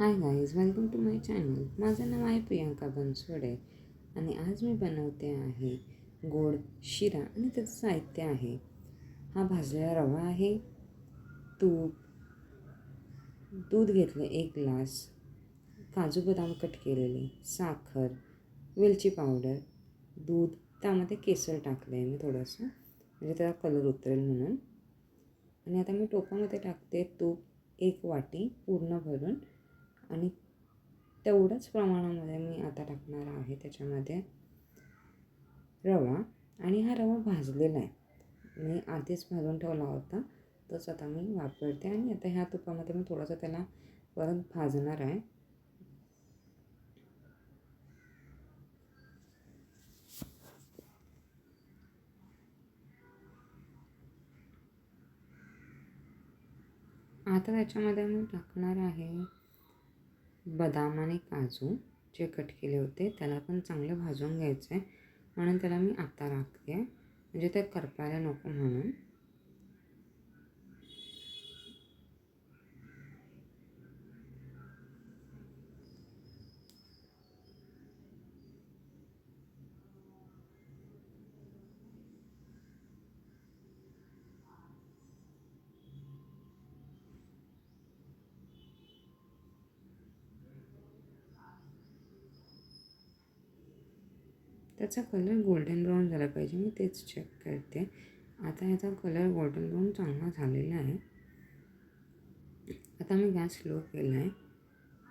High guys, welcome to my channel. माझं नाव आहे प्रियांका बनसोडे आणि आज मी बनवते आहे गोड शिरा आणि त्याचं साहित्य आहे हा भाजलेला रवा आहे, तूप, दूध घेतलं 1 ग्लास, काजू बदाम कट केलेले, साखर, वेलची पावडर, दूध, त्यामध्ये केसर टाकलं आहे मी थोडंसं म्हणजे त्याला कलर उतरेल म्हणून. आणि आता मी टोपामध्ये टाकते तूप 1 वाटी पूर्ण भरून आणि तेवढ्याच प्रमाणामध्ये मी आता टाकणार आहे त्याच्यामध्ये रवा. आणि हा रवा भाजलेला आहे, मी आधीच भाजून ठेवला होता तोच आता मी वापरते. आणि आता ह्या तुपामध्ये मी थोडंसं त्याला परत भाजणार आहे. आता त्याच्यामध्ये मी टाकणार आहे बदाम आणि काजू जे कट केले होते, त्याला पण चांगले भाजून घ्यायचे आहे म्हणून त्याला मी आता टाकते म्हणजे ते करपायला नको म्हणून. त्याचा कलर गोल्डन ब्राऊन झाला पाहिजे, मी तेच चेक करते. आता ह्याचा कलर गोल्डन ब्राऊन चांगला झालेला आहे. आता मी गॅस स्लो केला आहे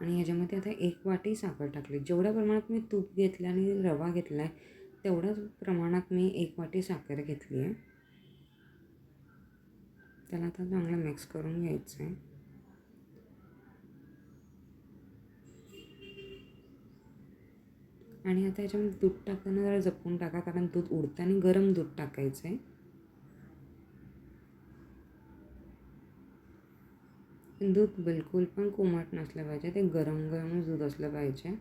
आणि ह्याच्यामध्ये आता 1 वाटी साखर टाकली. जेवढ्या प्रमाणात मी तूप घेतलं आणि रवा घेतला आहे तेवढ्याच प्रमाणात मी 1 वाटी साखर घेतली आहे. त्याला आता चांगलं मिक्स करून घ्यायचं आहे. आणि आता ह्याच्यामध्ये दूध टाकताना जरा जपून टाका, कारण दूध उडताना गरम दूध टाकायचं आहे. दूध बिलकुल पण कोमट नसलं पाहिजे, ते गरम गरमच दूध असलं पाहिजे.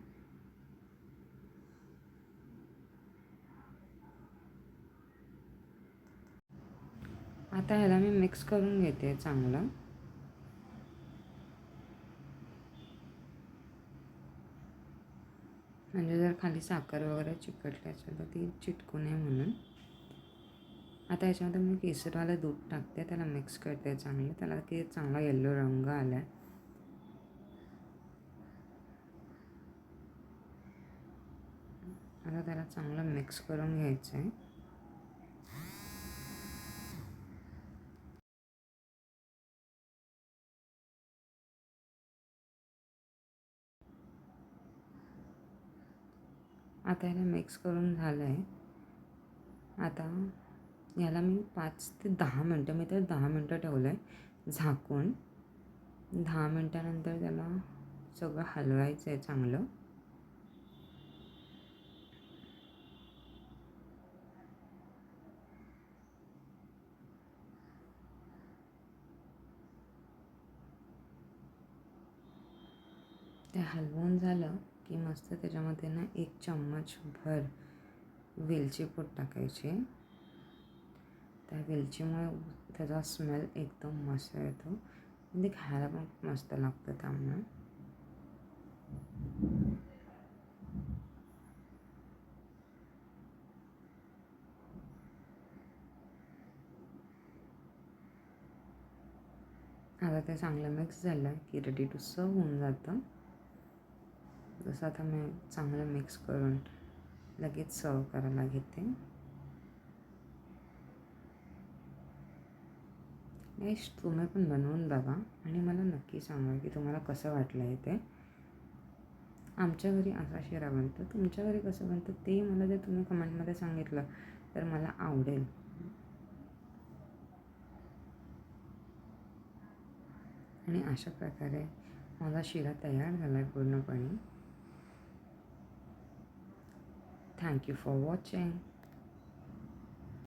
आता ह्याला मी मिक्स करून घेते चांगलं. म्हणजे जर खाली साखर वगैरे चिकटली असेल तर ती चिटकू नये म्हणून. आता याच्यामध्ये मी केसरवालं दूध टाकते, त्याला मिक्स करते चांगलं. त्याला की चांगला येल्लो रंग आला आहे. आता त्याला चांगलं मिक्स करून घ्यायचं आहे. आता याला मिक्स करून झालं आहे. आता याला मी 5 ते 10 मिनटं, मी तर 10 मिनटं ठेवलं आहे झाकून. 10 मिनटानंतर त्याला सगळं हलवायचं आहे चांगलं. ते हलवून झालं की मस्त त्याच्यामध्ये ना 1 चम्मच भर वेलची पूड टाकायची. त्या वेलचीमुळे त्याचा स्मेल एकदम मस्त येतो आणि ते खायला पण मस्त लागतं त्यामुळे. आता ते चांगलं मिक्स झालं की रेडी टू सर्व होऊन जातं. जसं आता मी चांगलं मिक्स करून लगेच सर्व करायला घेते. गाईस, तुम्ही पण बनवून बघा आणि मला नक्की सांगा की तुम्हाला कसं वाटलं आहे ते. आमच्या घरी असा शिरा बनतो, तुमच्या घरी कसं बनतं ते मला जर तुम्ही कमेंटमध्ये सांगितलं तर मला आवडेल. आणि अशा प्रकारे माझा शिरा तयार झाला आहे पूर्णपणे. Thank you for watching.